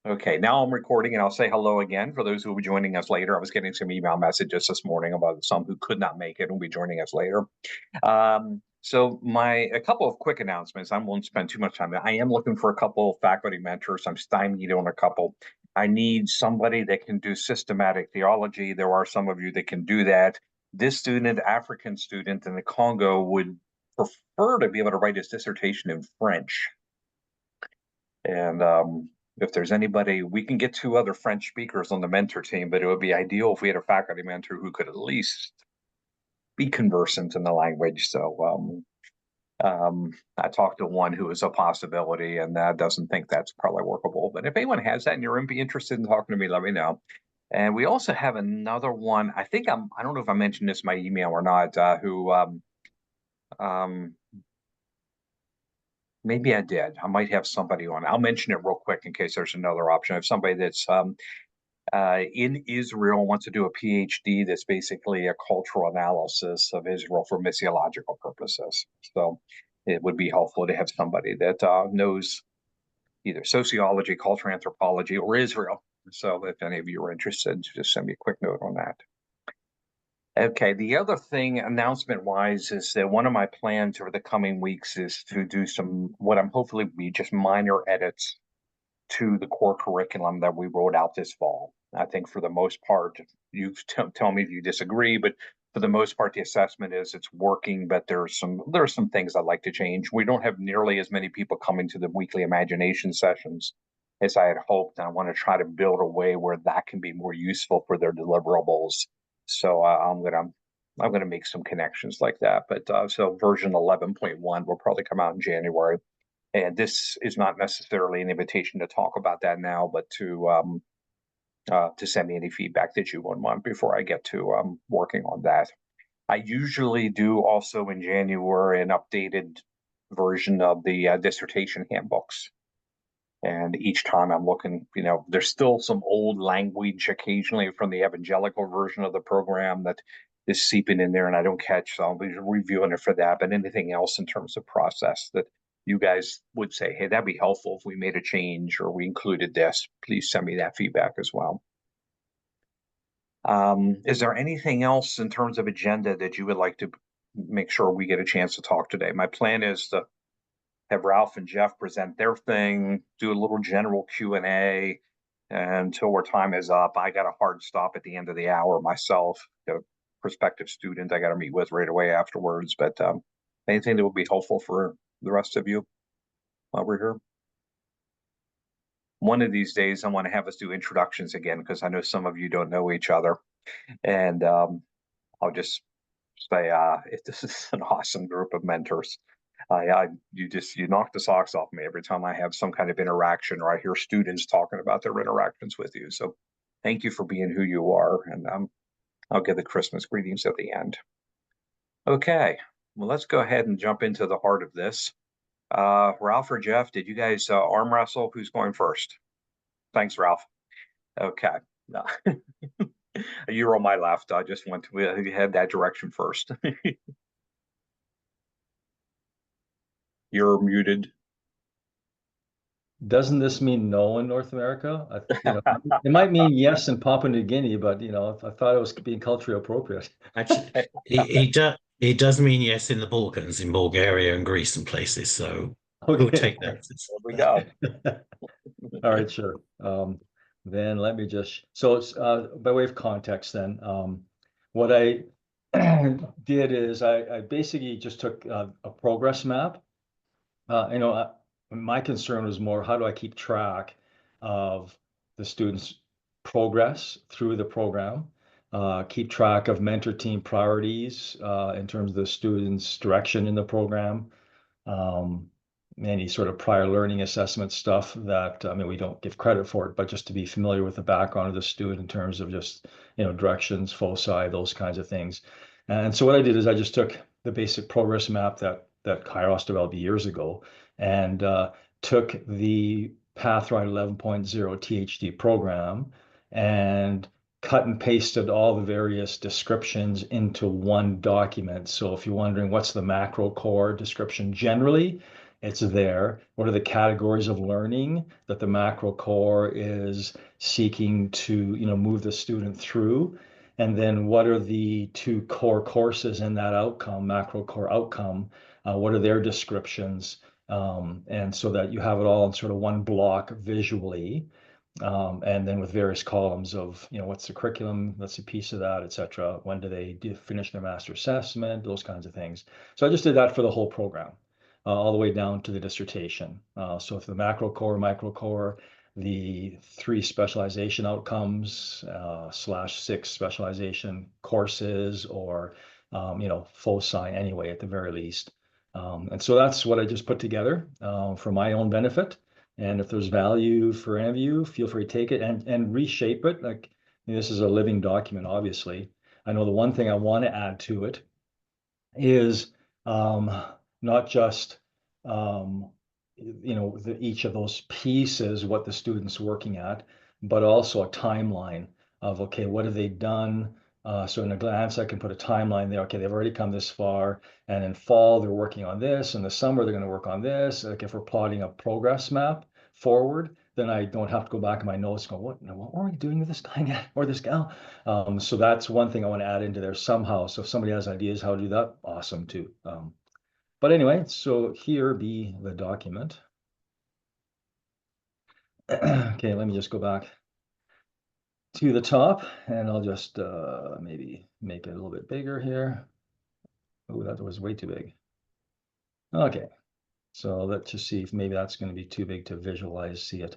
Okay, now I'm recording and I'll say hello again for those who will be joining us later. I was getting some email messages this morning about some who could not make it and will be joining us later. So a couple of quick announcements. I won't spend too much time. I am looking for a couple of faculty mentors. I'm stymied on a couple. I need somebody that can do systematic theology. There are some of you that can do that. This student, African student in the Congo, would prefer to be able to write his dissertation in French. And if there's anybody, we can get two other French speakers on the mentor team, but it would be ideal if we had a faculty mentor who could at least be conversant in the language. So I talked to one who is a possibility and doesn't think that's probably workable. But if anyone has that and you're interested in talking to me, let me know. And we also have another one. I don't know if I mentioned this in my email or not, who maybe I did. I might have somebody on. I'll mention it real quick in case there's another option. I have somebody that's in Israel, wants to do a PhD that's basically a cultural analysis of Israel for missiological purposes. So it would be helpful to have somebody that knows either sociology, cultural anthropology, or Israel. So if any of you are interested, just send me a quick note on that. Okay, the other thing announcement-wise is that one of my plans over the coming weeks is to do what I'm hopefully be just minor edits to the core curriculum that we wrote out this fall. I think for the most part, you tell me if you disagree, but for the most part, the assessment is it's working, but there are some things I'd like to change. We don't have nearly as many people coming to the weekly imagination sessions as I had hoped. And I want to try to build a way where that can be more useful for their deliverables. So I'm gonna make some connections like that. But so version 11.1 will probably come out in January. And this is not necessarily an invitation to talk about that now, but to send me any feedback that you would want before I get to working on that. I usually do also in January an updated version of the dissertation handbooks. And each time I'm looking, there's still some old language occasionally from the evangelical version of the program that is seeping in there and I don't catch. So I'll be reviewing it for that. But anything else in terms of process that you guys would say, hey, that'd be helpful if we made a change or we included this, please send me that feedback as well. Is there anything else in terms of agenda that you would like to make sure we get a chance to talk today? My plan is to have Ralph and Jeff present their thing, do a little general Q&A until our time is up. I got a hard stop at the end of the hour myself, a prospective student I got to meet with right away afterwards. But anything that would be helpful for the rest of you while we're here? One of these days, I want to have us do introductions again because I know some of you don't know each other. And I'll just say this is an awesome group of mentors. You knock the socks off me every time I have some kind of interaction or I hear students talking about their interactions with you. So thank you for being who you are. And I'll give the Christmas greetings at the end. Okay, well, let's go ahead and jump into the heart of this. Ralph or Jeff, did you guys arm wrestle? Who's going first? Thanks, Ralph. Okay. No. You're on my left. I just went to head that direction first. You're muted. Doesn't this mean no in North America? It might mean yes in Papua New Guinea, but I thought it was being culturally appropriate. Actually, it does mean yes in the Balkans, in Bulgaria and Greece and places. So we'll take that. There we go. All right, sure. Then let me just, so it's by way of context then, what I did is I basically just took a progress map. My concern was more, how do I keep track of the students' progress through the program, keep track of mentor team priorities in terms of the students' direction in the program, any sort of prior learning assessment stuff that, we don't give credit for it, but just to be familiar with the background of the student in terms of just, directions, foci, those kinds of things. And so what I did is I just took the basic progress map that Kairos developed years ago and took the Pathright 11.0 ThD program and cut and pasted all the various descriptions into one document. So if you're wondering what's the macro core description generally, It's there. What are the categories of learning that the macro core is seeking to, move the student through? And then what are the two core courses in that outcome, macro core outcome? What are their descriptions? And so that you have it all in sort of one block visually. And then with various columns of, what's the curriculum, what's a piece of that, et cetera. When do they finish their master assessment, those kinds of things. So I just did that for the whole program, all the way down to the dissertation. So for the macro core, micro core, the 3 specialization outcomes, /6 specialization courses, or, foci anyway, at the very least. And so that's what I just put together for my own benefit. And if there's value for any of you, feel free to take it and reshape it. Like, this is a living document, obviously. I know the one thing I want to add to it is not just each of those pieces, what the student's working at, but also a timeline of, okay, what have they done? So in a glance, I can put a timeline there. Okay, they've already come this far, and in fall, they're working on this. In the summer, they're going to work on this. Like, if we're plotting a progress map forward, then I don't have to go back in my notes and go, what were we doing with this guy or this gal? So that's one thing I want to add into there somehow. So if somebody has ideas how to do that, awesome too. But anyway, so here be the document. Okay, let me just go back to the top, and I'll just maybe make it a little bit bigger here. Oh, that was way too big. Okay, so let's just see if maybe that's going to be too big to visualize, see it.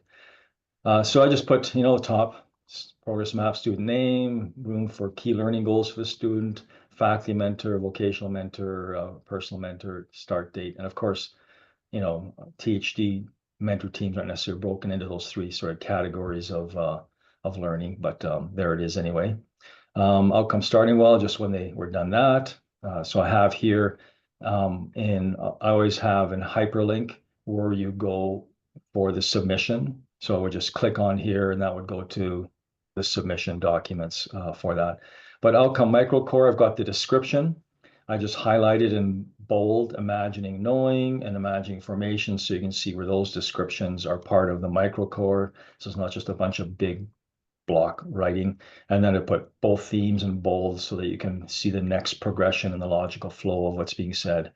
So I just put, the top, progress map, student name, room for key learning goals for the student, faculty mentor, vocational mentor, personal mentor, start date. And of course, ThD mentor teams aren't necessarily broken into those 3 sort of categories of learning, but there it is anyway. Outcome starting well, just when they were done that. So I have here I always have an hyperlink where you go for the submission. So I would just click on here, and that would go to the submission documents for that. But outcome microcore, I've got the description. I just highlighted in bold, imagining knowing and imagining formation, so you can see where those descriptions are part of the microcore. So it's not just a bunch of big block writing. And then I put both themes in bold so that you can see the next progression and the logical flow of what's being said.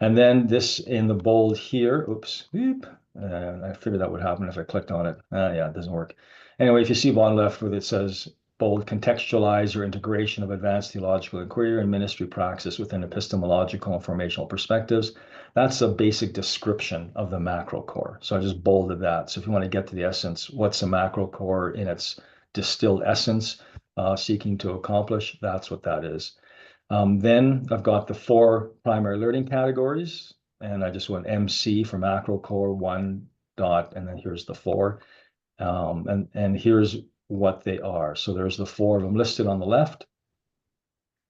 And then this in the bold here, oops, I figured that would happen if I clicked on it. Yeah, it doesn't work. Anyway, if you see bottom left where it says bold, contextualize your integration of advanced theological inquiry and ministry praxis within epistemological and formational perspectives, that's a basic description of the macro core. So I just bolded that. So if you want to get to the essence, what's a macro core in its distilled essence seeking to accomplish, that's what that is. Then I've got the 4 primary learning categories, and I just went MC for macro core 1 dot, and then here's the 4. And here's what they are. So there's the 4 of them listed on the left.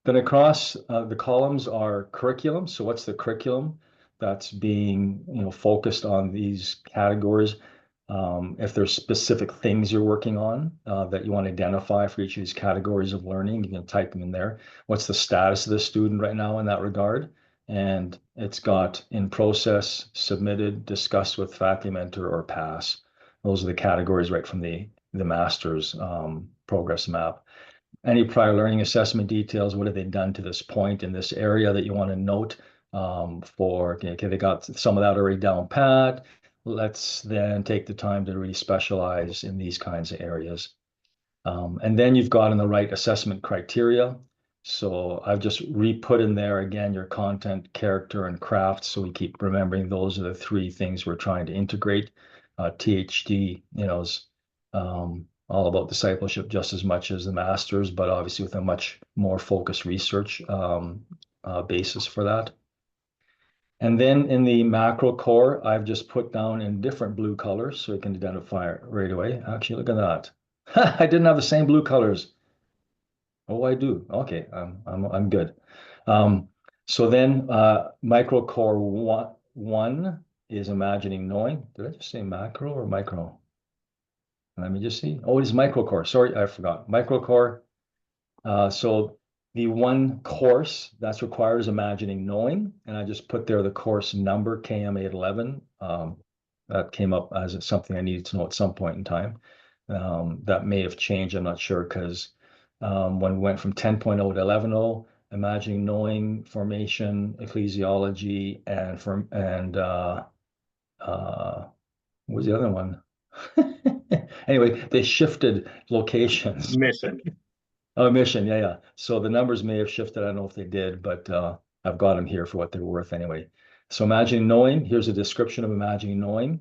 Then across the columns are curriculum. So what's the curriculum that's being focused on these categories? If there's specific things you're working on that you want to identify for each of these categories of learning, you can type them in there. What's the status of the student right now in that regard? And it's got in process, submitted, discussed with faculty mentor, or pass. Those are the categories right from the master's progress map. Any prior learning assessment details, what have they done to this point in this area that you want to note okay, they got some of that already down pat. Let's then take the time to really specialize in these kinds of areas. And then you've got in the right assessment criteria. So I've just re-put in there again your content, character, and craft. So we keep remembering those are the 3 things we're trying to integrate. ThD, is all about discipleship just as much as the master's, but obviously with a much more focused research basis for that. And then in the macro core, I've just put down in different blue colors so you can identify it right away. Actually, look at that. I didn't have the same blue colors. Oh, I do. Okay, I'm good. So then micro core one is imagining knowing. Did I just say macro or micro? Let me just see. Oh, it is micro core. Sorry, I forgot. Micro core. So the one course that's required is Imagining Knowing, and I just put there the course number, KM811. That came up as something I needed to know at some point in time. That may have changed, I'm not sure, because when we went from 10.0 to 11.0, Imagining Knowing, Formation, Ecclesiology, what was the other one? Anyway, they shifted locations. Mission. Oh, mission, yeah. So the numbers may have shifted. I don't know if they did, but I've got them here for what they're worth anyway. So Imagining Knowing, here's a description of Imagining Knowing,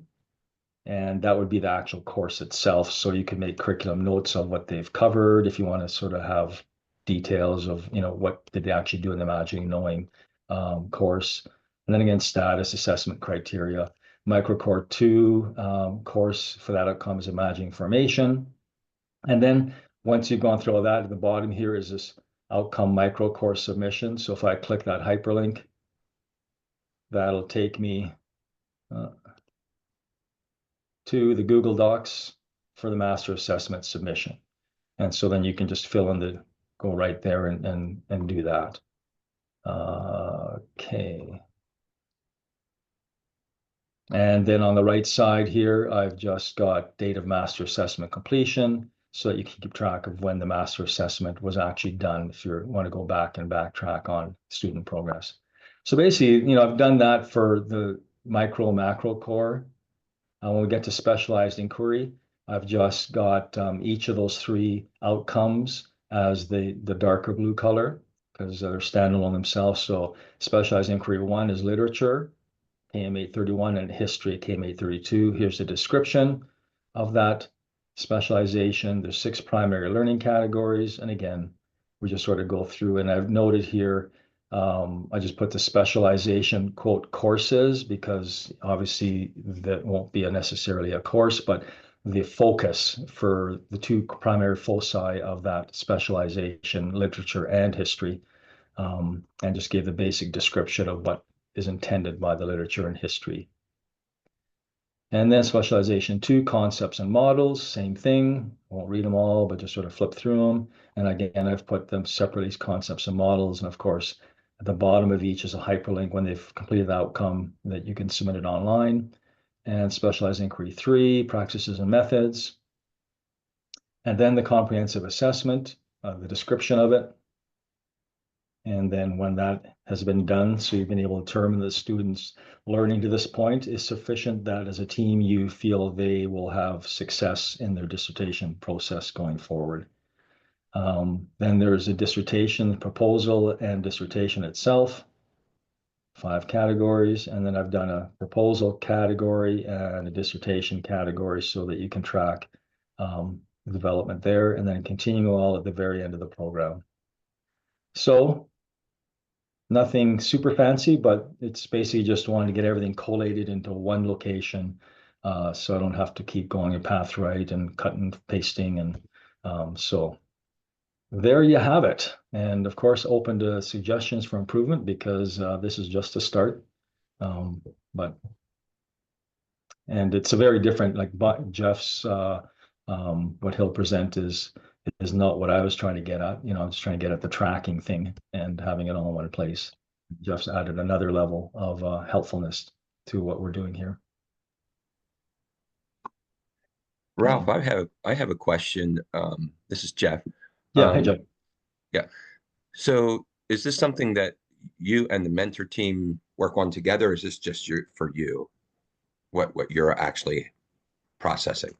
and that would be the actual course itself. So you can make curriculum notes on what they've covered if you want to sort of have details of, what did they actually do in the Imagining Knowing course. And then again, status, assessment criteria. Microcore 2 course for that outcome is Imagining Formation. And then once you've gone through all that, at the bottom here is this outcome micro course submission. So if I click that hyperlink, that'll take me to the Google Docs for the master assessment submission. And so then you can just go right there and do that. Okay. And then on the right side here, I've just got date of master assessment completion, so that you can keep track of when the master assessment was actually done if you want to go back and backtrack on student progress. So basically, I've done that for the micro macro core. When we get to specialized inquiry, I've just got each of those 3 outcomes as the darker blue color, because they're standalone themselves. So specialized inquiry 1 is literature, KM831, and history, KM832. Here's the description of that specialization. There's 6 primary learning categories. And again, we just sort of go through, and I've noted here, I just put the specialization quote courses, because obviously that won't be necessarily a course, but the focus for the 2 primary foci of that specialization, literature and history, and just gave the basic description of what is intended by the literature and history. And then specialization 2, concepts and models, same thing. I won't read them all, but just sort of flip through them. And again, I've put them separately as concepts and models. And of course, at the bottom of each is a hyperlink when they've completed the outcome that you can submit it online. And specialized inquiry 3, practices and methods. And then the comprehensive assessment, the description of it. And then when that has been done, so you've been able to determine the students' learning to this point is sufficient, that as a team you feel they will have success in their dissertation process going forward. Then there's a dissertation proposal and dissertation itself, 5 categories. And then I've done a proposal category and a dissertation category so that you can track the development there, and then continuing all at the very end of the program. So nothing super fancy, but it's basically just wanting to get everything collated into one location, so I don't have to keep going a path right and cutting and pasting. And so there you have it. And of course, open to suggestions for improvement, because this is just a start. And it's a very different, like Jeff's, what he'll present is not what I was trying to get at. I'm just trying to get at the tracking thing and having it all in one place. Jeff's added another level of helpfulness to what we're doing here. Ralph, I have a question. This is Jeff. Yeah, hey Jeff. Yeah. So is this something that you and the mentor team work on together, or is this just for you? What you're actually processing?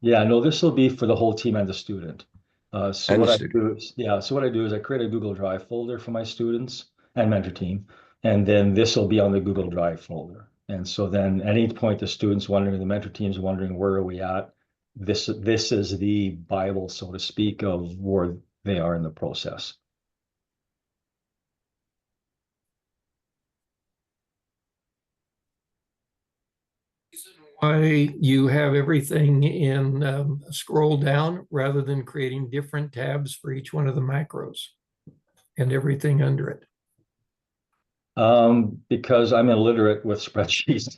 Yeah, no, this will be for the whole team and the student. So And what the I student. do is, so what I do is I create a Google Drive folder for my students and mentor team, and then this will be on the Google Drive folder. And so then at any point the students wondering, the mentor team's wondering, where are we at? This is the Bible, so to speak, of where they are in the process. Why you have everything in scroll down rather than creating different tabs for each one of the macros and everything under it? Because I'm illiterate with spreadsheets.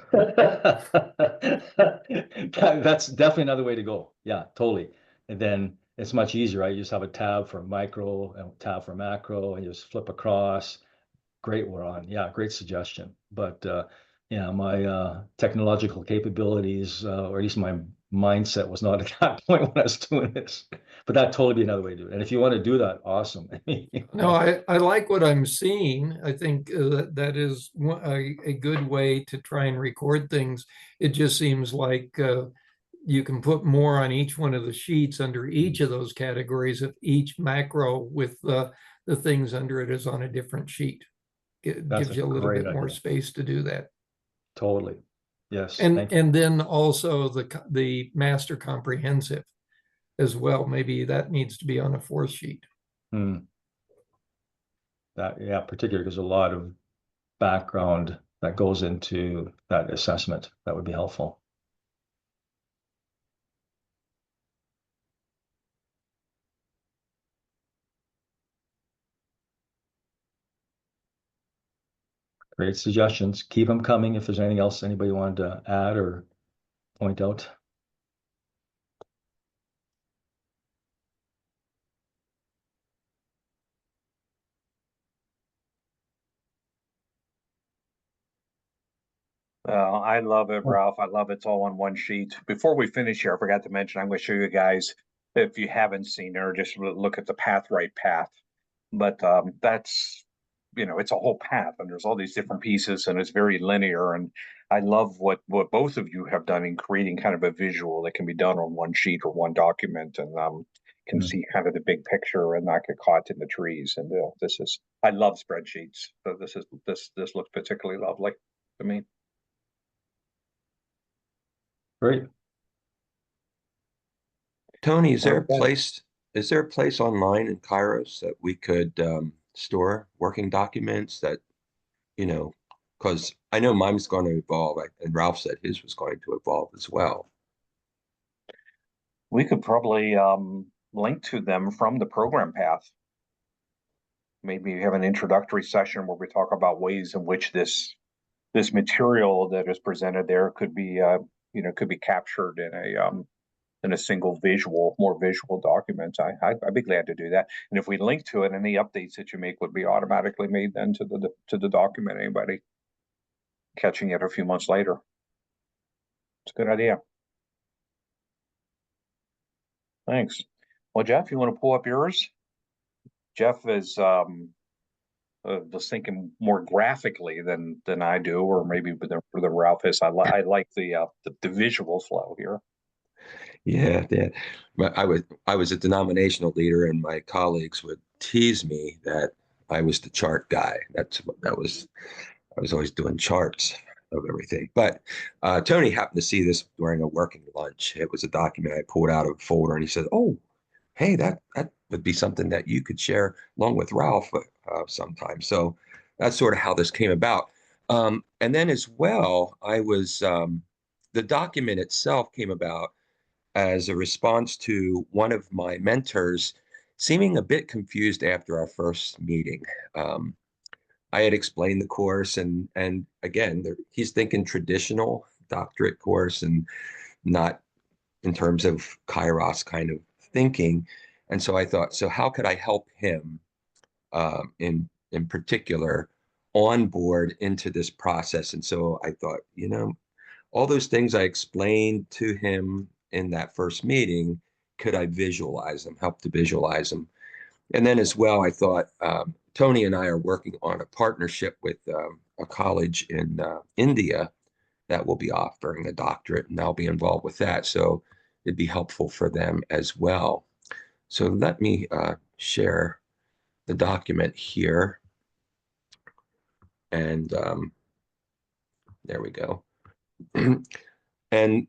That's definitely another way to go. Yeah, totally. And then it's much easier, right? You just have a tab for micro and tab for macro, and you just flip across. Great, we're on. Yeah, great suggestion. But yeah, my technological capabilities, or at least my mindset, was not at that point when I was doing this. But that totally be another way to do it. And if you want to do that, awesome. No, I like what I'm seeing. I think that is a good way to try and record things. It just seems like you can put more on each one of the sheets under each of those categories if each macro with the things under it is on a different sheet. It That's gives a you a little great bit more idea. space to do that. Totally. Yes. Thank you. And then also the master comprehensive as well. Maybe that needs to be on a fourth sheet. That, yeah, particularly because a lot of background that goes into that assessment. That would be helpful. Great suggestions. Keep them coming if there's anything else anybody wanted to add or point out. I love it, Ralph. I love it's all on one sheet. Before we finish here, I forgot to mention, I'm going to show you guys, if you haven't seen it, or just look at the right path. But that's, it's a whole path, and there's all these different pieces, and it's very linear. And I love what both of you have done in creating kind of a visual that can be done on one sheet or one document, and can see kind of the big picture and not get caught in the trees. And I love spreadsheets. So this looks particularly lovely to me. Great. Tony, is there a Okay. place online in Kairos that we could store working documents that, because I know mine's going to evolve, and Ralph said his was going to evolve as well. We could probably link to them from the program path. Maybe have an introductory session where we talk about ways in which this material that is presented there could be captured in a single more visual document. I'd be glad to do that. And if we link to it, any updates that you make would be automatically made then to the document. Anybody catching it a few months later. It's a good idea. Thanks. Well, Jeff, you want to pull up yours? Jeff is just thinking more graphically than I do, or maybe the Ralph is. I like the visual flow here. Yeah, but I was a denominational leader, and my colleagues would tease me that I was the chart guy. I was always doing charts of everything. But Tony happened to see this during a working lunch. It was a document I pulled out of a folder, and he said, "Oh, hey, that would be something that you could share along with Ralph sometime." So that's sort of how this came about. And then as well, the document itself came about as a response to one of my mentors seeming a bit confused after our first meeting. I had explained the course, and again, he's thinking traditional doctorate course and not in terms of Kairos kind of thinking. And so I thought, so how could I help him in particular on board into this process? And so I thought, all those things I explained to him in that first meeting, could I visualize them, help to visualize them? And then as well, I thought, Tony and I are working on a partnership with a college in India that will be offering a doctorate, and I'll be involved with that. So it'd be helpful for them as well. So let me share the document here. And there we go. And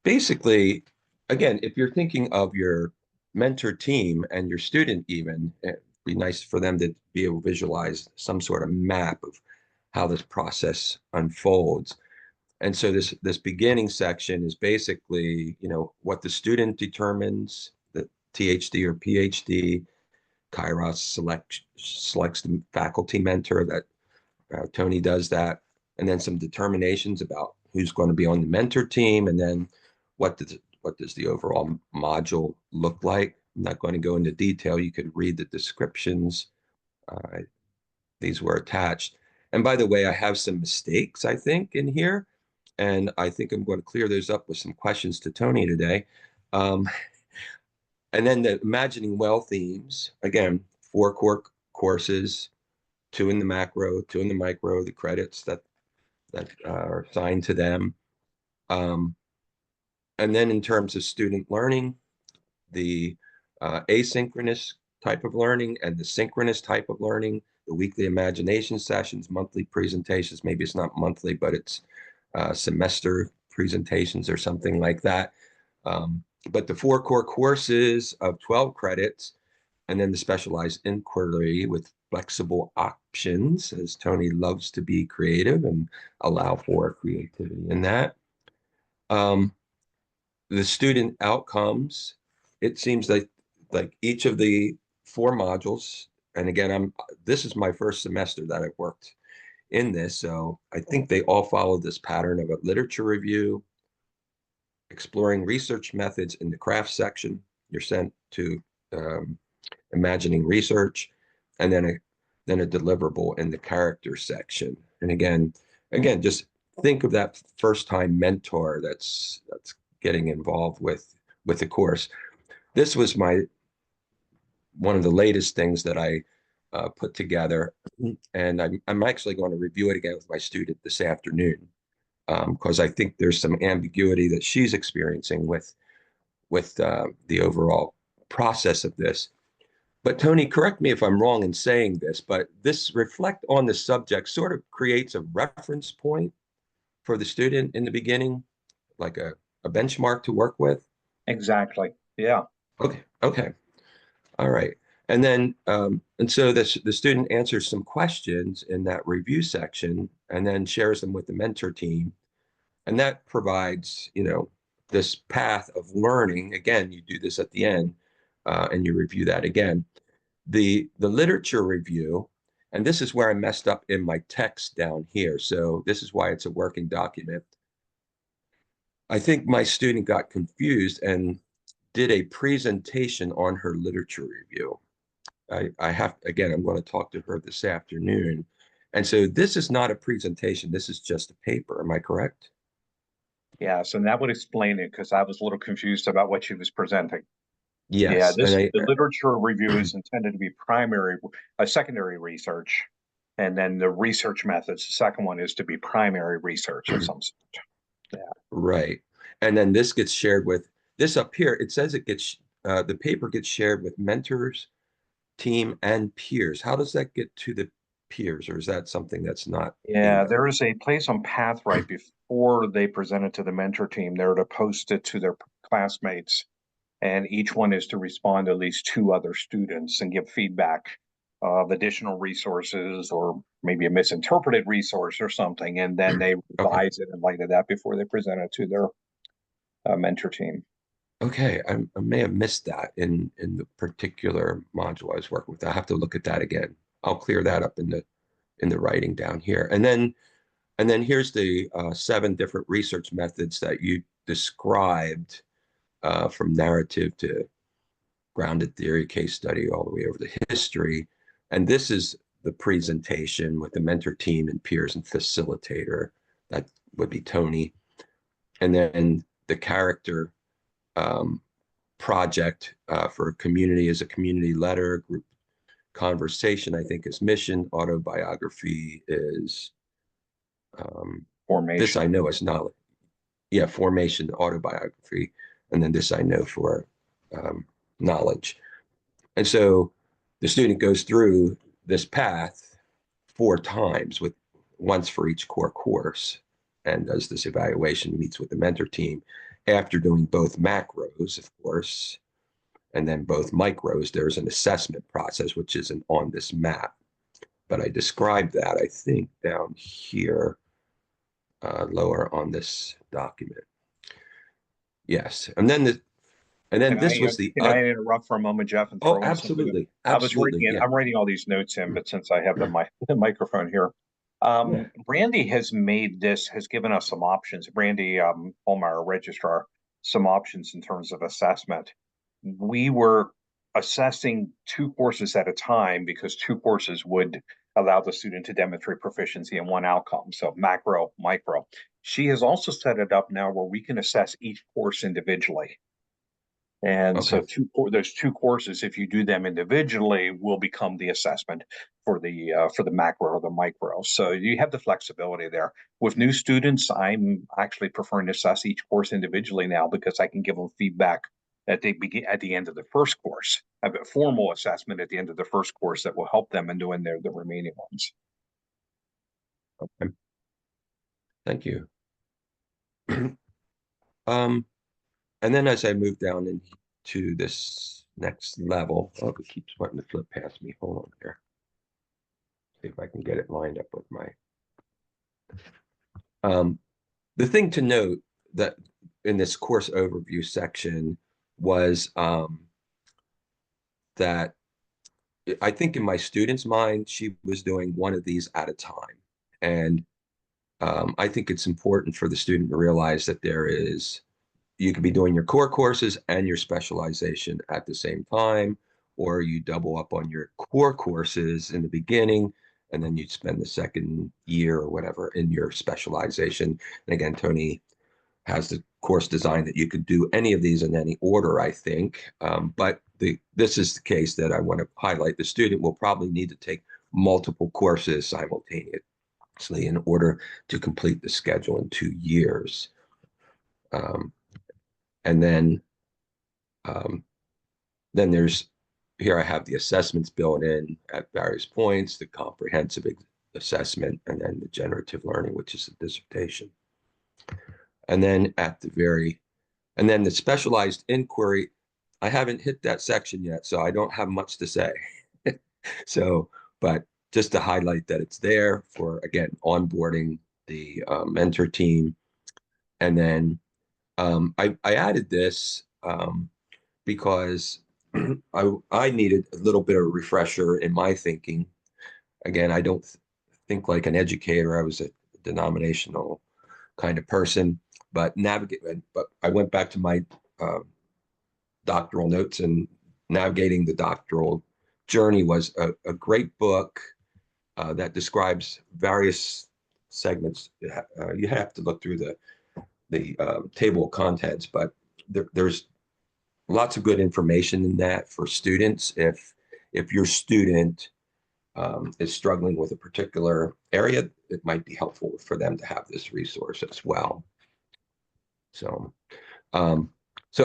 basically, again, if you're thinking of your mentor team and your student even, it'd be nice for them to be able to visualize some sort of map of how this process unfolds. And so this beginning section is basically, what the student determines, the ThD or PhD. Kairos selects the faculty mentor, that Tony does that, and then some determinations about who's going to be on the mentor team, and then what what does the overall module look like. I'm not going to go into detail. You could read the descriptions. These were attached. And by the way, I have some mistakes, I think, in here. And I think I'm going to clear those up with some questions to Tony today. And then the Imagining Well themes, again, 4 core courses, 2 in the macro, 2 in the micro, the credits that are assigned to them. And then in terms of student learning, the asynchronous type of learning and the synchronous type of learning, the weekly imagination sessions, monthly presentations, maybe it's not monthly, but it's semester presentations or something like that. But the 4 core courses of 12 credits, and then the specialized inquiry with flexible options, as Tony loves to be creative and allow for creativity in that. The student outcomes, it seems like each of the 4 modules, and again, this is my first semester that I've worked in this, so I think they all follow this pattern of a literature review, exploring research methods in the craft section. You're sent to imagining research, and then a deliverable in the character section. And again, just think of that first-time mentor that's getting involved with the course. This was one of the latest things that I put together, and I'm actually going to review it again with my student this afternoon, because I think there's some ambiguity that she's experiencing with the overall process of this. But Tony, correct me if I'm wrong in saying this, but this reflect on the subject sort of creates a reference point for the student in the beginning, like a benchmark to work with. Exactly. Yeah. Okay. All right. And then, and so the student answers some questions in that review section and then shares them with the mentor team. And that provides, this path of learning. Again, you do this at the end and you review that again. The literature review, and this is where I messed up in my text down here. So this is why it's a working document. I think my student got confused and did a presentation on her literature review. I have, again, I'm going to talk to her this afternoon. And so this is not a presentation. This is just a paper. Am I correct? Yes, and that would explain it because I was a little confused about what she was presenting. Yes. Yeah, the literature review is intended to be secondary research, and then the research methods, the second one is to be primary research of some sort. Yeah. Right. And then this gets shared with this up here. It says it gets the paper gets shared with mentors, team, and peers. How does that get to the peers, or is that something that's not? Yeah, there is a place on Path right before they present it to the mentor team. They're to post it to their classmates, and each one is to respond to at least 2 other students and give feedback of additional resources or maybe a misinterpreted resource or something, and then they revise it in light of that before they present it to their mentor team. Okay, I may have missed that in the particular module I was working with. I have to look at that again. I'll clear that up in the writing down here. And then here's the 7 different research methods that you described, from narrative to grounded theory, case study, all the way over to history. And this is the presentation with the mentor team and peers and facilitator. That would be Tony. And then the character project for a community is a community letter, group conversation, I think, is mission, autobiography is Formation. This I know is knowledge. Yeah, formation, autobiography, and then this I know for knowledge. And so the student goes through this path 4 times, with once for each core course, and does this evaluation, meets with the mentor team. After doing both macros, of course, and then both micros, there's an assessment process, which isn't on this map. But I described that, I think, down here, lower on this document. Yes, and then this was the. Can I interrupt for a moment, Jeff? And oh, absolutely, absolutely. I'm writing all these notes in, but since I have the microphone here, Brandy has given us some options. Brandy Holmeyer, registrar, some options in terms of assessment. We were assessing 2 courses at a time because 2 courses would allow the student to demonstrate proficiency in one outcome. So macro, micro. She has also set it up now where we can assess each course individually. And so those 2 courses, if you do them individually, will become the assessment for the macro or the micro. So you have the flexibility there. With new students, I'm actually preferring to assess each course individually now because I can give them feedback that they begin at the end of the first course. I have a formal assessment at the end of the first course that will help them in doing the remaining ones. Okay. Thank you. And then as I move down into this next level, oh, it keeps wanting to flip past me. Hold on here. See if I can get it lined up with my. The thing to note that in this course overview section was that I think in my student's mind, she was doing one of these at a time. And I think it's important for the student to realize that you could be doing your core courses and your specialization at the same time, or you double up on your core courses in the beginning, and then you'd spend the second year or whatever in your specialization. And again, Tony has the course design that you could do any of these in any order, I think. But this is the case that I want to highlight. The student will probably need to take multiple courses simultaneously in order to complete the schedule in 2 years. And then here I have the assessments built in at various points, the comprehensive assessment, and then the generative learning, which is the dissertation. And then and then the specialized inquiry, I haven't hit that section yet, so I don't have much to say. But just to highlight that it's there for, again, onboarding the mentor team. And then I added this because I needed a little bit of a refresher in my thinking. Again, I don't think like an educator. I was a denominational kind of person, but I went back to my doctoral notes, and Navigating the Doctoral Journey was a great book that describes various segments. You have to look through the table of contents, but there's lots of good information in that for students. If your student is struggling with a particular area, it might be helpful for them to have this resource as well. So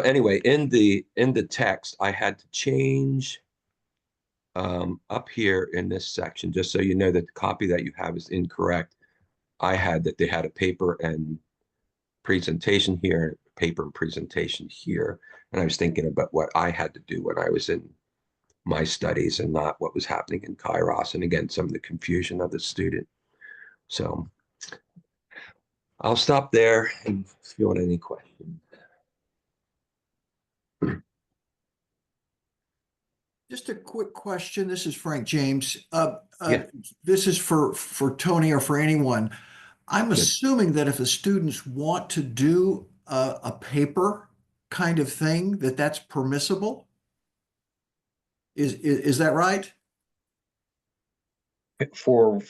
anyway, in the text, I had to change up here in this section, just so you know that the copy that you have is incorrect. I had that they had a paper and presentation here, paper and presentation here. And I was thinking about what I had to do when I was in my studies and not what was happening in Kairos. And again, some of the confusion of the student. So I'll stop there and field any questions. Just a quick question. This is Frank James. Yeah. This is for Tony or for anyone. I'm Good. assuming that if the students want to do a paper kind of thing, that's permissible. Is that right? For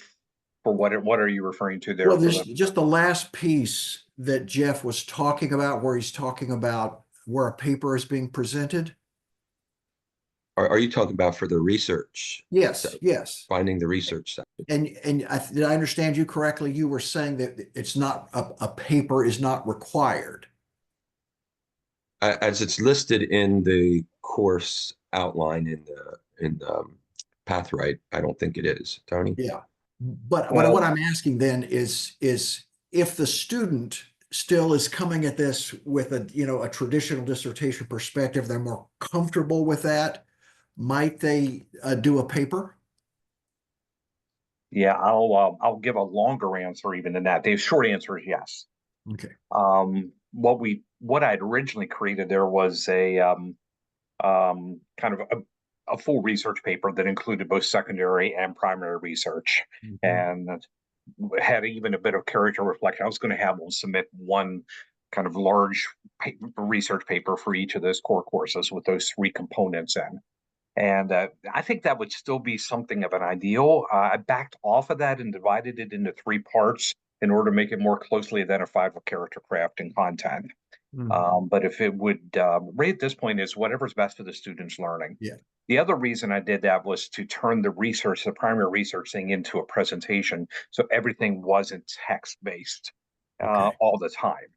what are you referring to there? Well, there's just the last piece that Jeff was talking about, where he's talking about where a paper is being presented. Are you talking about for the research? Yes, yes. Finding the research section. And did I understand you correctly? You were saying that it's not a paper is not required. As it's listed in the course outline in the Pathright, I don't think it is, Tony. Yeah, but what I'm asking then is if the student still is coming at this with a traditional dissertation perspective, they're more comfortable with that, might they do a paper? Yeah, I'll give a longer answer even than that. The short answer is yes. Okay. What I had originally created there was a kind of a full research paper that included both secondary and primary research, and had even a bit of character reflection. I was going to have them submit one kind of large research paper for each of those core courses with those 3 components in. And I think that would still be something of an ideal. I backed off of that and divided it into 3 parts in order to make it more closely identifiable character craft and content. But if it would, right at this point, is whatever's best for the students learning. Yeah. The other reason I did that was to turn the research, the primary research thing, into a presentation, so everything wasn't text-based all the time.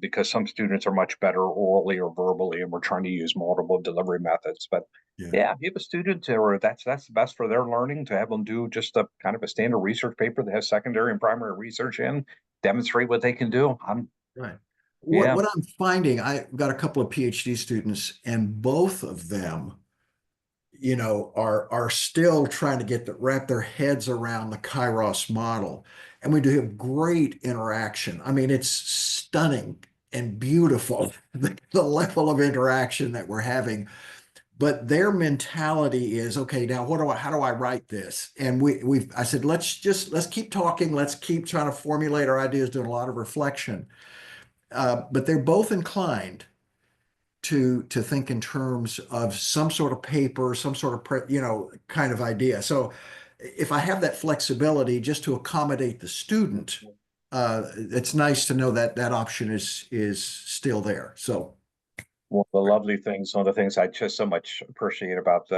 Because some students are much better orally or verbally, and we're trying to use multiple delivery methods. But yeah, if you have a student or that's the best for their learning, to have them do just a kind of a standard research paper that has secondary and primary research in, demonstrate what they can do. Right. Yeah. What I'm finding, I've got a couple of PhD students, and both of them, you know, are still trying to wrap their heads around the Kairos model. And we do have great interaction. I mean, it's stunning and beautiful, the level of interaction that we're having. But their mentality is, okay, now how do I write this? And I said, let's keep talking. Let's keep trying to formulate our ideas, doing a lot of reflection. But they're both inclined to think in terms of some sort of paper, some sort of kind of idea. So if I have that flexibility just to accommodate the student, it's nice to know that that option is still there. So one of the lovely things, one of the things I just so much appreciate about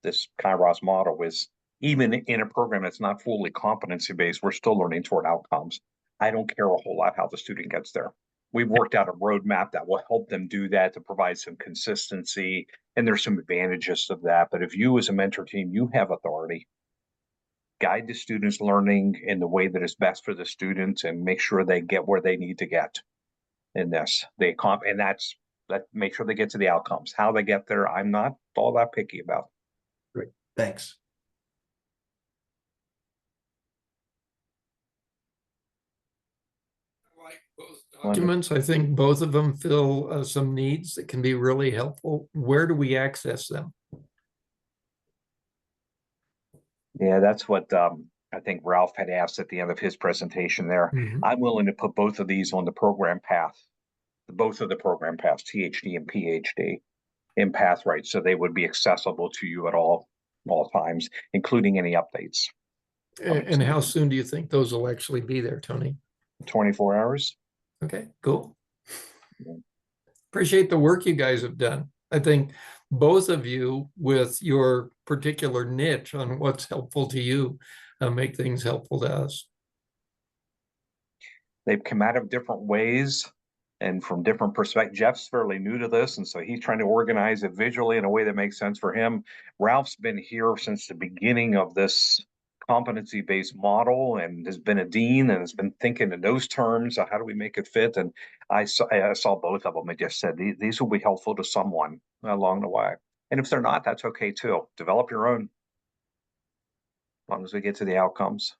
this Kairos model is, even in a program that's not fully competency based, we're still learning toward outcomes. I don't care a whole lot how the student gets there. We've worked out a roadmap that will help them do that, to provide some consistency, and there's some advantages of that. But if you as a mentor team, you have authority, guide the students' learning in the way that is best for the students, and make sure they get where they need to get in this. And that's make sure they get to the outcomes. How they get there, I'm not all that picky about. great, thanks. Documents, I think both of them fill some needs that can be really helpful. Where do we access them? Yeah, that's what I think Ralph had asked at the end of his presentation there. I'm willing to put both of these on the program path, both of the program paths, ThD and PhD, in Pathright, so they would be accessible to you at all times, including any updates. And how soon do you think those will actually be there, Tony? 24 hours. Okay, cool. Appreciate the work you guys have done. I think both of you, with your particular niche on what's helpful to you, make things helpful to us. They've come out of different ways and from different perspectives. Jeff's fairly new to this, and so he's trying to organize it visually in a way that makes sense for him. Ralph's been here since the beginning of this competency-based model and has been a dean and has been thinking in those terms of how do we make it fit. And I saw both of them. I just said these will be helpful to someone along the way. And if they're not, that's okay too. Develop your own, as long as we get to the outcomes.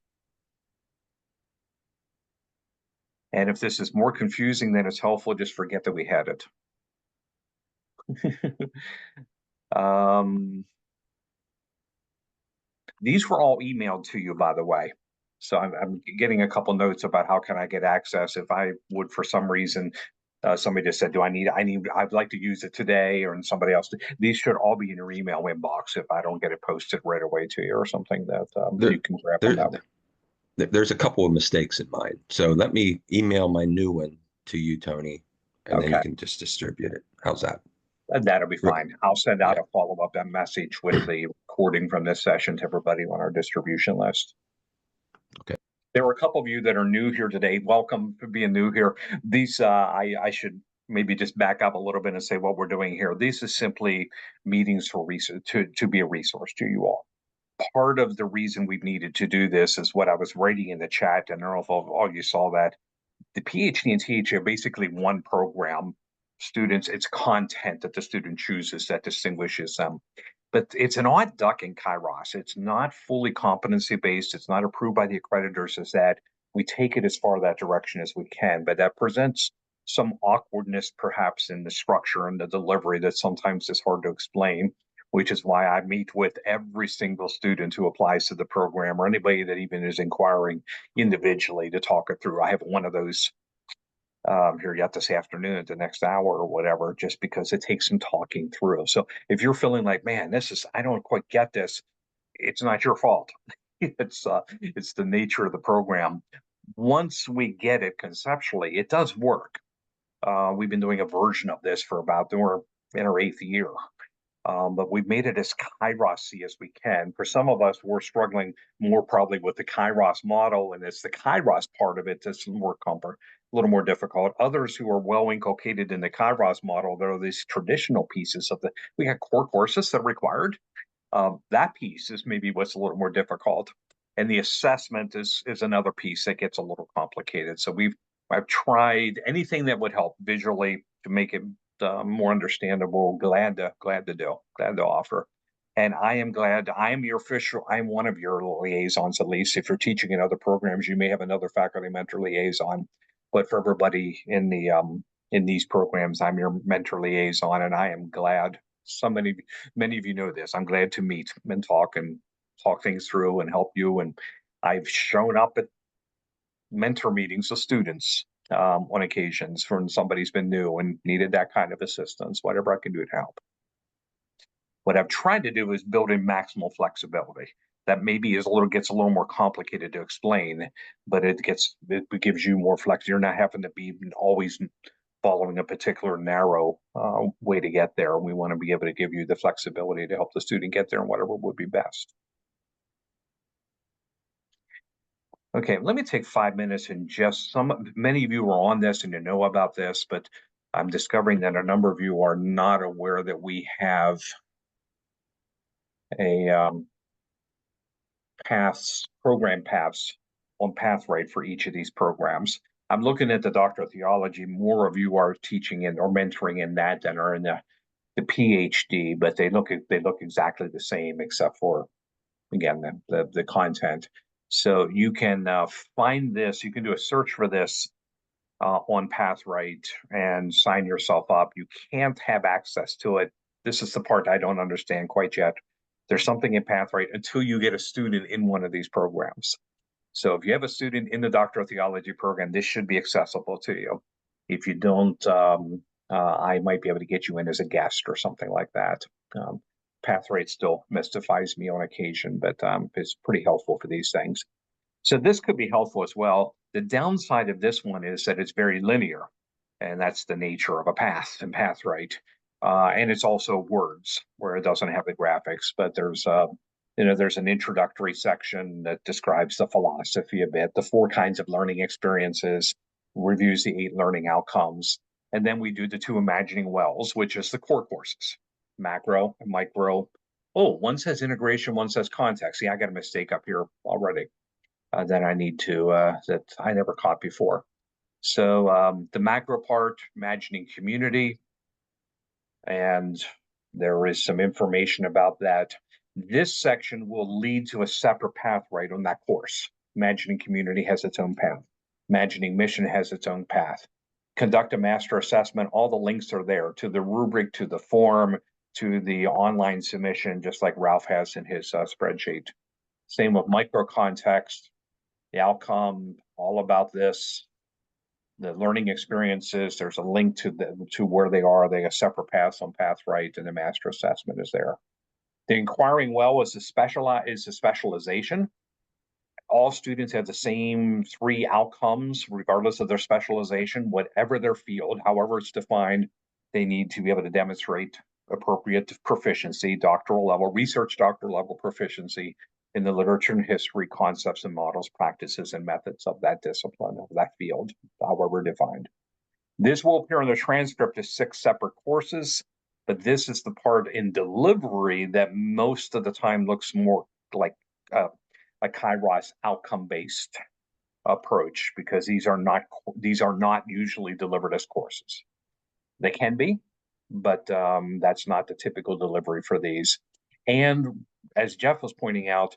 And if this is more confusing than it's helpful, just forget that we had it. These were all emailed to you, by the way. So I'm getting a couple notes about how can I get access if I would, for some reason, somebody just said, I'd like to use it today, or somebody else. These should all be in your email inbox if I don't get it posted right away to you, or something that you can grab on that. There's a couple of mistakes in mine. So let me email my new one to you, Tony, and then you can just distribute it. How's that? That'll be fine. I'll send out a follow-up message with the recording from this session to everybody on our distribution list. Okay. There were a couple of you that are new here today. Welcome for being new here. These, I should maybe just back up a little bit and say what we're doing here. This is simply meetings for research, to be a resource to you all. Part of the reason we've needed to do this is what I was writing in the chat, and I don't know if all you saw that. The PhD and THD are basically one program. Students, it's content that the student chooses that distinguishes them. But it's an odd duck in Kairos. It's not fully competency based. It's not approved by the accreditors as that. We take it as far that direction as we can, but that presents some awkwardness perhaps in the structure and the delivery that sometimes is hard to explain, which is why I meet with every single student who applies to the program, or anybody that even is inquiring individually, to talk it through. I have one of those here yet this afternoon, the next hour or whatever, just because it takes some talking through. So if you're feeling like, man, I don't quite get this, it's not your fault. It's the nature of the program. Once we get it conceptually, it does work. We've been doing a version of this for we're in our 8th year. But we've made it as Kairos-y as we can. For some of us, we're struggling more probably with the Kairos model, and it's the Kairos part of it that's more a little more difficult. Others who are well inculcated in the Kairos model, there are these traditional pieces of we got core courses that are required. That piece is maybe what's a little more difficult. And the assessment is another piece that gets a little complicated. So I've tried anything that would help visually to make it more understandable. Glad to offer. And I am glad I'm one of your liaisons, at least. If you're teaching in other programs, you may have another faculty mentor liaison. But for everybody in these programs, I'm your mentor liaison, and I am glad. Many of you know this. I'm glad to meet and talk things through and help you. And I've shown up at mentor meetings with students on occasions when somebody's been new and needed that kind of assistance, whatever I can do to help. What I've tried to do is build in maximal flexibility. That maybe gets a little more complicated to explain, but it gives you more flex. You're not having to be always following a particular narrow way to get there. We want to be able to give you the flexibility to help the student get there and whatever would be best. Okay, let me take 5 minutes and many of you are on this and you know about this, but I'm discovering that a number of you are not aware that we have a program paths on PathRight for each of these programs. I'm looking at the Doctor of Theology. More of you are teaching or mentoring in that than are in the PhD, but they look exactly the same except for, again, the content. So you can find this. You can do a search for this on PathRight and sign yourself up. You can't have access to it. This is the part I don't understand quite yet. There's something in PathRight until you get a student in one of these programs. So if you have a student in the Doctor of Theology program, this should be accessible to you. If you don't, I might be able to get you in as a guest or something like that. PathRight still mystifies me on occasion, but it's pretty helpful for these things. So this could be helpful as well. The downside of this one is that it's very linear, and that's the nature of a path and PathRight. And it's also words where it doesn't have the graphics, but there's an introductory section that describes the philosophy a bit, the 4 kinds of learning experiences, reviews the 8 learning outcomes, and then we do the 2 imagining wells, which is the core courses, macro and micro. Oh, one says integration, one says context. See, I got a mistake up here already that I need to, that I never caught before. So the macro part, imagining community, and there is some information about that. This section will lead to a separate PathRight on that course. Imagining community has its own path. Imagining mission has its own path. Conduct a master assessment. All the links are there to the rubric, to the form, to the online submission, just like Ralph has in his spreadsheet. Same with micro context, the outcome, all about this. The learning experiences, there's a link to where they are. They have separate paths on PathRight, and the master assessment is there. The inquiring well is a specialization. All students have the same 3 outcomes, regardless of their specialization, whatever their field, however it's defined. They need to be able to demonstrate appropriate proficiency, doctoral level, research doctoral level proficiency in the literature and history, concepts and models, practices and methods of that discipline, of that field, however defined. This will appear in the transcript as 6 separate courses, but this is the part in delivery that most of the time looks more like a Kairos outcome-based approach, because these are not usually delivered as courses. They can be, but that's not the typical delivery for these. And as Jeff was pointing out,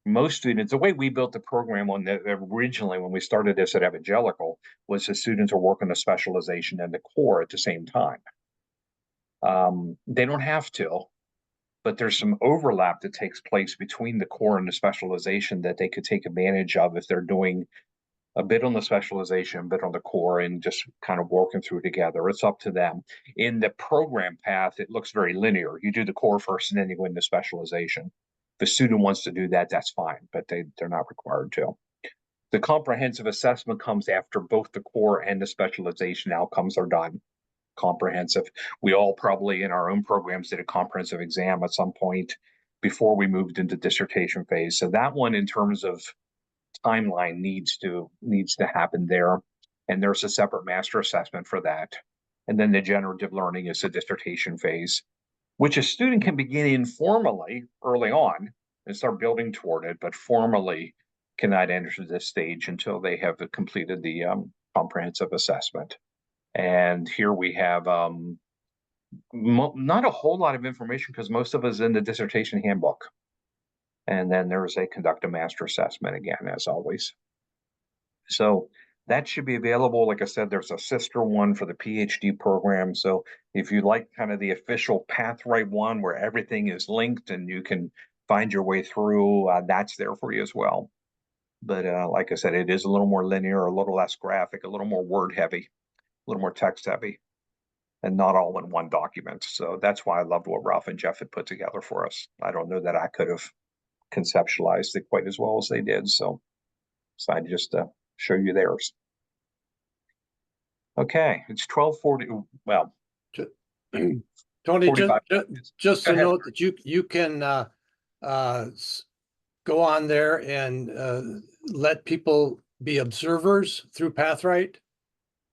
most students, the way we built the program originally when we started this at Evangelical, was the students are working a specialization and the core at the same time. They don't have to, but there's some overlap that takes place between the core and the specialization that they could take advantage of if they're doing a bit on the specialization, a bit on the core, and just kind of working through together. It's up to them. In the program path, it looks very linear. You do the core first and then you go into specialization. If the student wants to do that, that's fine, but they're not required to. The comprehensive assessment comes after both the core and the specialization outcomes are done. Comprehensive. We all probably in our own programs did a comprehensive exam at some point before we moved into dissertation phase. So that one, in terms of timeline, needs to happen there. And there's a separate master assessment for that. And then the generative learning is the dissertation phase, which a student can begin informally early on and start building toward it, but formally cannot enter this stage until they have completed the comprehensive assessment. And here we have not a whole lot of information because most of it is in the dissertation handbook. And then there's a conduct a master assessment again, as always. So that should be available. Like I said, there's a sister one for the PhD program. So if you like kind of the official Pathright one where everything is linked and you can find your way through, that's there for you as well. But like I said, it is a little more linear, a little less graphic, a little more word heavy, a little more text heavy, and not all in one document. So that's why I loved what Ralph and Jeff had put together for us. I don't know that I could have conceptualized it quite as well as they did. So I just show you theirs. Okay, it's 12:40. Well, Tony, 45 just Go to ahead. note that you can go on there and let people be observers through Pathright.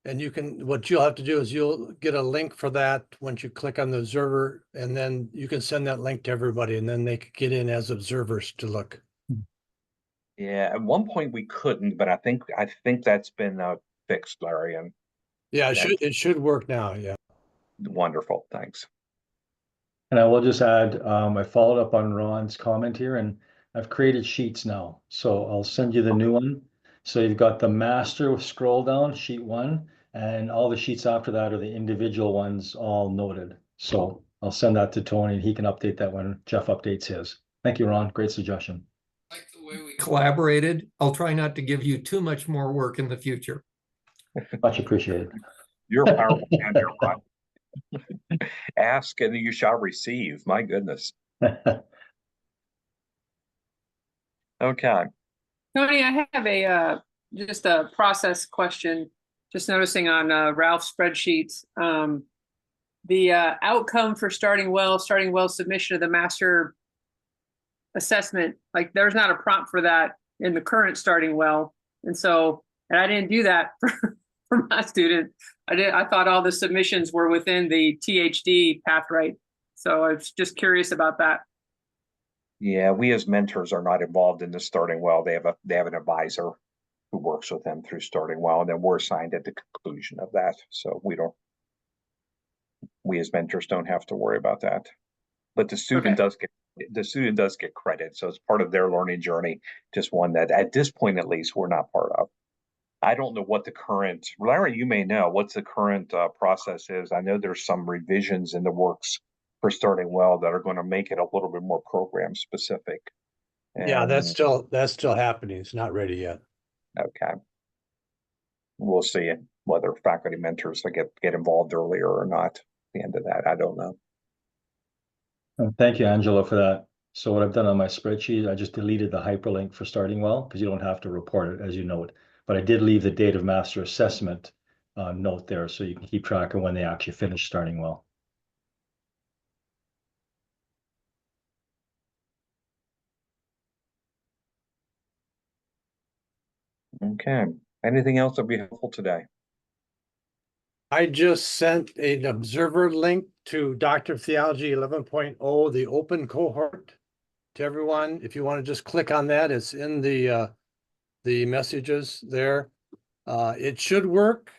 And you can, what you'll have to do is you'll get a link for that once you click on the observer, and then you can send that link to everybody, and then they could get in as observers to look. Yeah, at one point we couldn't, but I think that's been fixed, Larry, and Yeah, Yeah. it should work now. Yeah. wonderful. Thanks. And I will just add, I followed up on Ron's comment here, and I've created sheets now. So I'll send you the new one. So you've got the master scroll down, sheet 1, and all the sheets after that are the individual ones all noted. So I'll send that to Tony and he can update that when Jeff updates his. Thank you, Ron. Great suggestion. Like the way we collaborated. I'll try not to give you too much more work in the future. Much appreciated. You're a powerful man there, Ron. Ask and you shall receive. My goodness. Okay. Tony, I have a just a process question. Just noticing on Ralph's spreadsheets, the outcome for starting well submission of the master assessment. Like, there's not a prompt for that in the current starting well, and I didn't do that for my student. I thought all the submissions were within the ThD Pathright, so I was just curious about that. Yeah, we as mentors are not involved in the starting well. They have an advisor who works with them through starting well, and then we're assigned at the conclusion of that. So we as mentors don't have to worry about that. But the student does get credit. So it's part of their learning journey, just one that at this point at least we're not part of. I don't know what the current, Larry, you may know what's the current process is. I know there's some revisions in the works for starting well that are going to make it a little bit more program specific. Yeah, that's And still happening. It's not ready yet. okay. We'll see whether faculty mentors get involved earlier or not at the end of that. I don't know. And thank you, Angela, for that. So what I've done on my spreadsheet, I just deleted the hyperlink for starting well because you don't have to report it, as you note. But I did leave the date of master assessment note there so you can keep track of when they actually finish starting well. Okay. Anything else that'd be helpful today? I just sent an observer link to Doctor of Theology 11.0, the open cohort, to everyone. If you want to just click on that, it's in the messages there. It should work.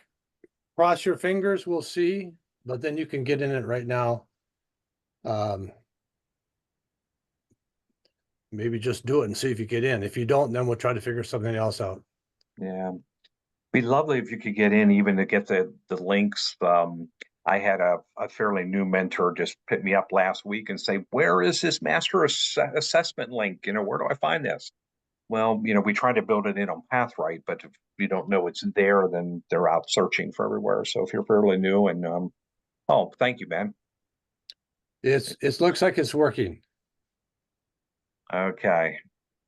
Cross your fingers, we'll see. But then you can get in it right now. Maybe just do it and see if you get in. If you don't, then we'll try to figure something else out. Yeah. Be lovely if you could get in even to get the links. I had a fairly new mentor just pick me up last week and say, where is this master assessment link? Where do I find this? well, we try to build it in on Pathright, but if you don't know it's there, then they're out searching for everywhere. So if you're fairly new and, oh, thank you, Ben. It looks like it's working. Okay.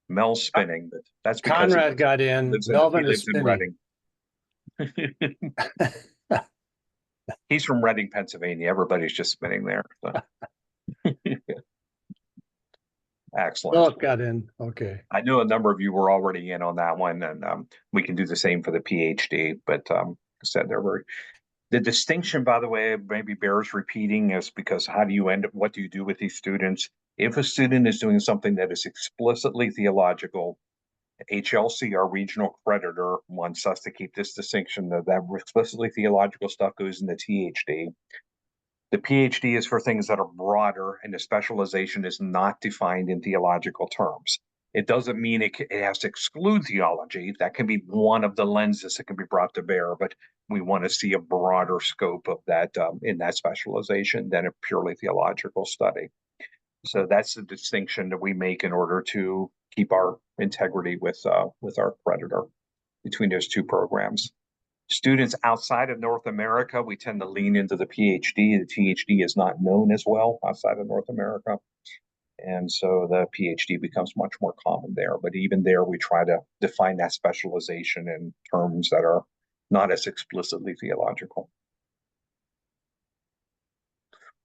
Mel's spinning, but that's because Conrad got in, he Melvin is lives in spinning. Reading. He's from Reading, Pennsylvania. Everybody's just spinning there. So. Excellent. Philip got in, okay. I know a number of you were already in on that one, and we can do the same for the PhD. But like I said, the distinction, by the way, maybe bears repeating, is because what do you do with these students? If a student is doing something that is explicitly theological, HLC, our regional creditor, wants us to keep this distinction that explicitly theological stuff goes in the ThD. The PhD is for things that are broader, and the specialization is not defined in theological terms. It doesn't mean it has to exclude theology. That can be one of the lenses that can be brought to bear, but we want to see a broader scope of that in that specialization than a purely theological study. So that's the distinction that we make in order to keep our integrity with our creditor between those two programs. Students outside of North America, we tend to lean into the PhD. The ThD is not known as well outside of North America. And so the PhD becomes much more common there. But even there, we try to define that specialization in terms that are not as explicitly theological.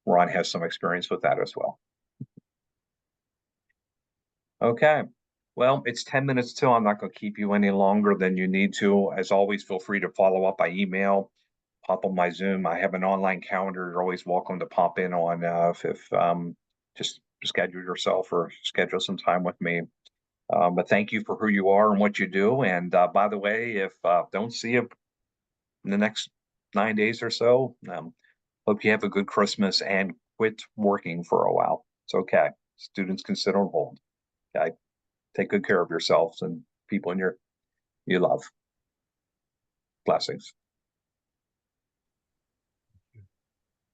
Ron has some experience with that as well. Okay. Well, it's 10 minutes till. I'm not going to keep you any longer than you need to. As always, feel free to follow up by email, pop on my Zoom. I have an online calendar. You're always welcome to pop in on if just schedule yourself or schedule some time with me. But thank you for who you are and what you do. And by the way, if don't see you in the next 9 days or so, hope you have a good Christmas and quit working for a while. It's okay. Students can sit on hold. Okay. Take good care of yourselves and people you love. Blessings.